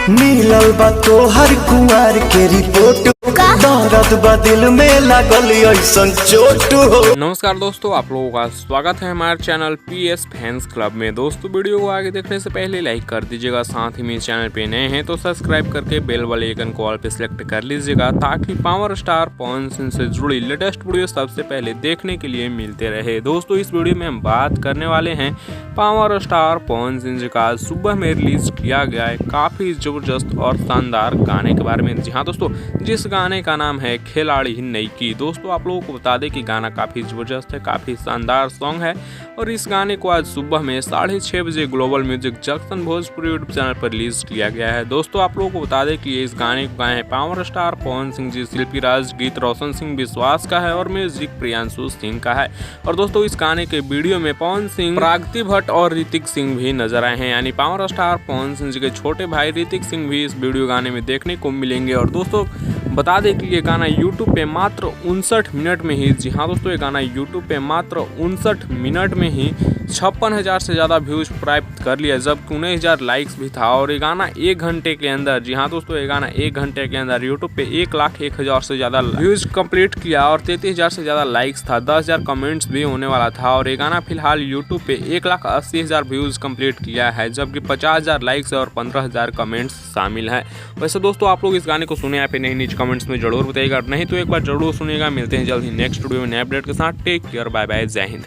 मिलल बा तोहर कुंवर के रिपोर्ट, दर्द बा दिल में लागल ऐसन चोट हो। नमस्कार दोस्तों, आप लोगों का स्वागत है हमारे चैनल PS फैंस क्लब में। दोस्तों वीडियो को आगे देखने से पहले लाइक कर दीजिएगा, साथ ही मेरे चैनल पे नए हैं तो सब्सक्राइब करके बेल वाले आइकन को ऑल पे सिलेक्ट कर लीजिएगा, ताकि पावर स्टार पवन सिंह से जुड़ी लेटेस्ट वीडियो सबसे पहले देखने के लिए मिलते रहे। दोस्तों इस वीडियो में हम बात करने वाले हैं पावर स्टार पवन सिंह जी का सुबह में रिलीज किया गया है काफ़ी जबरदस्त और शानदार गाने के बारे में। जी हाँ दोस्तों, जिस गाने का नाम है खिलाड़ी नई की। दोस्तों आप लोगों को बता दें कि गाना काफ़ी ज़बरदस्त है, काफ़ी शानदार सॉन्ग है और इस गाने को आज सुबह में 6:30 बजे global music junction Bhojpuri YouTube channel पर रिलीज किया गया है। दोस्तों आप लोगों को बता दें कि इस गाने को गाए हैं पावर स्टार पवन सिंह जी, शिल्पी राज, गीत रोशन सिंह विश्वास का है और म्यूजिक प्रियांशु सिंह का है। और दोस्तों इस गाने के वीडियो में पवन सिंह, प्रागति भट्ट और ऋतिक सिंह भी नजर आए हैं, यानी पावर स्टार पवन सिंह जी के छोटे भाई ऋतिक सिंह भी इस वीडियो गाने में देखने को मिलेंगे। और दोस्तों बता दें कि ये गाना YouTube पे मात्र 59 मिनट में ही, जी हाँ दोस्तों, ये गाना YouTube पे मात्र 59 मिनट में ही 56,000 से ज़्यादा व्यूज प्राप्त कर लिया, जबकि 19,000 लाइक्स भी था। और ये गाना 1 घंटे के अंदर, जी हाँ दोस्तों, ये गाना 1 घंटे के अंदर YouTube पे 1,01,000 से ज़्यादा व्यूज कंप्लीट किया और 33,000 से ज़्यादा लाइक्स था, 10,000 कमेंट्स भी होने वाला था। और ये गाना फिलहाल YouTube पे 1,80,000 व्यूज कंप्लीट किया है, जबकि 50,000 लाइक्स और 15,000 कमेंट्स शामिल है। वैसे दोस्तों आप लोग इस गाने को सुने या फिर नहीं, नीचे कमेंट्स में जरूर बताइएगा, नहीं तो एक बार जरूर सुनिएगा। मिलते हैं जल्द ही नेक्स्ट वीडियो में नए अपडेट के साथ। टेक केयर, बाय बाय, जय हिंद।